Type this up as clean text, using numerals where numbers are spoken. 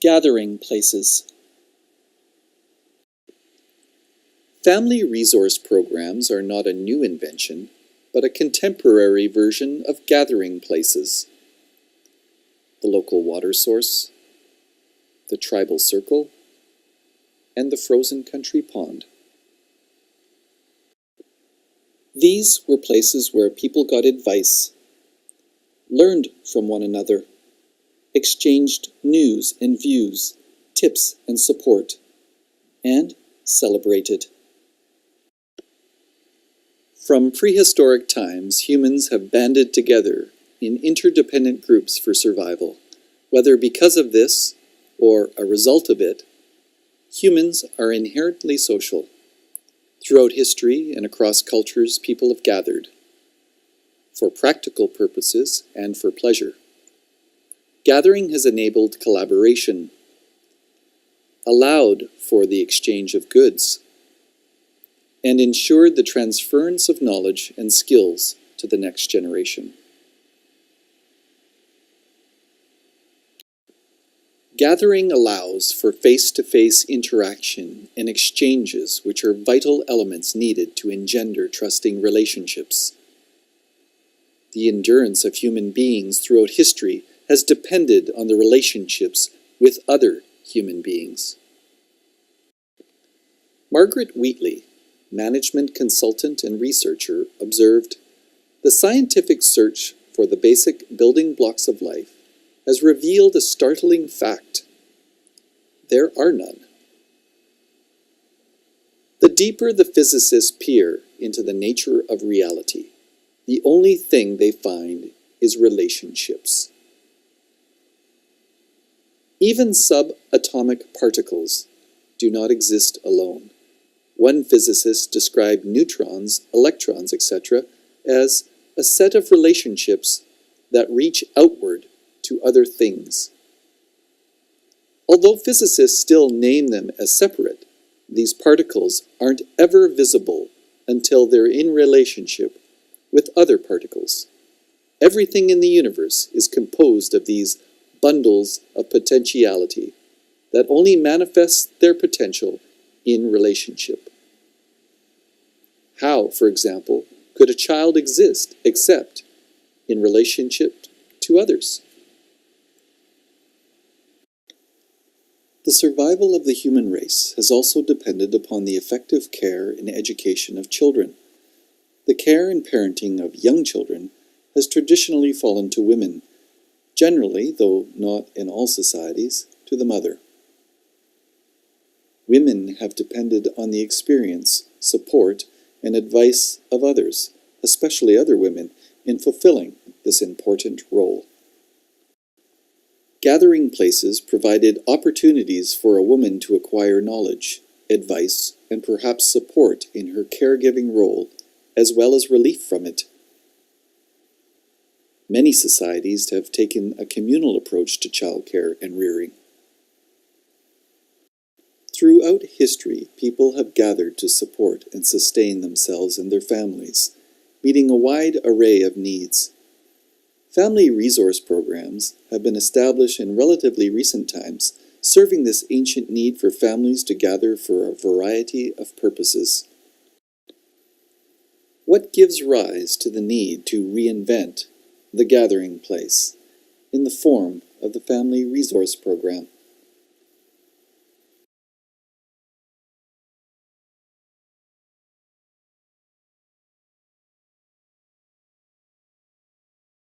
Gathering places. Family resource programs are not a new invention, but a contemporary version of gathering places. The local water source, the tribal circle, and the frozen country pond. These were places where people got advice, learned from one another, exchanged news and views, tips and support, and celebrated. From prehistoric times, humans have banded together in interdependent groups for survival. Whether because of this or a result of it, humans are inherently social. Throughout history and across cultures, people have gathered for practical purposes and for pleasure. Gathering has enabled collaboration, allowed for the exchange of goods, and ensured the transference of knowledge and skills to the next generation. Gathering allows for face-to-face interaction and exchanges which are vital elements needed to engender trusting relationships. The endurance of human beings throughout history has depended on the relationships with other human beings. Margaret Wheatley, management consultant and researcher, observed, "The scientific search for the basic building blocks of life has revealed a startling fact. There are none." The deeper the physicists peer into the nature of reality, the only thing they find is relationships. Even subatomic particles do not exist alone. One physicist described neutrons, electrons, etc. as a set of relationships that reach outward to other things. Although physicists still name them as separate, these particles aren't ever visible until they're in relationship with other particles. Everything in the universe is composed of these bundles of potentiality that only manifest their potential in relationship. How, for example, could a child exist except in relationship to others? The survival of the human race has also depended upon the effective care and education of children. The care and parenting of young children has traditionally fallen to women, generally, though not in all societies, to the mother. Women have depended on the experience, support, and advice of others, especially other women, in fulfilling this important role. Gathering places provided opportunities for a woman to acquire knowledge, advice, and perhaps support in her caregiving role, as well as relief from it. Many societies have taken a communal approach to childcare and rearing. Throughout history, people have gathered to support and sustain themselves and their families, meeting a wide array of needs. Family resource programs have been established in relatively recent times, serving this ancient need for families to gather for a variety of purposes. What gives rise to the need to reinvent the gathering place in the form of the Family Resource Program?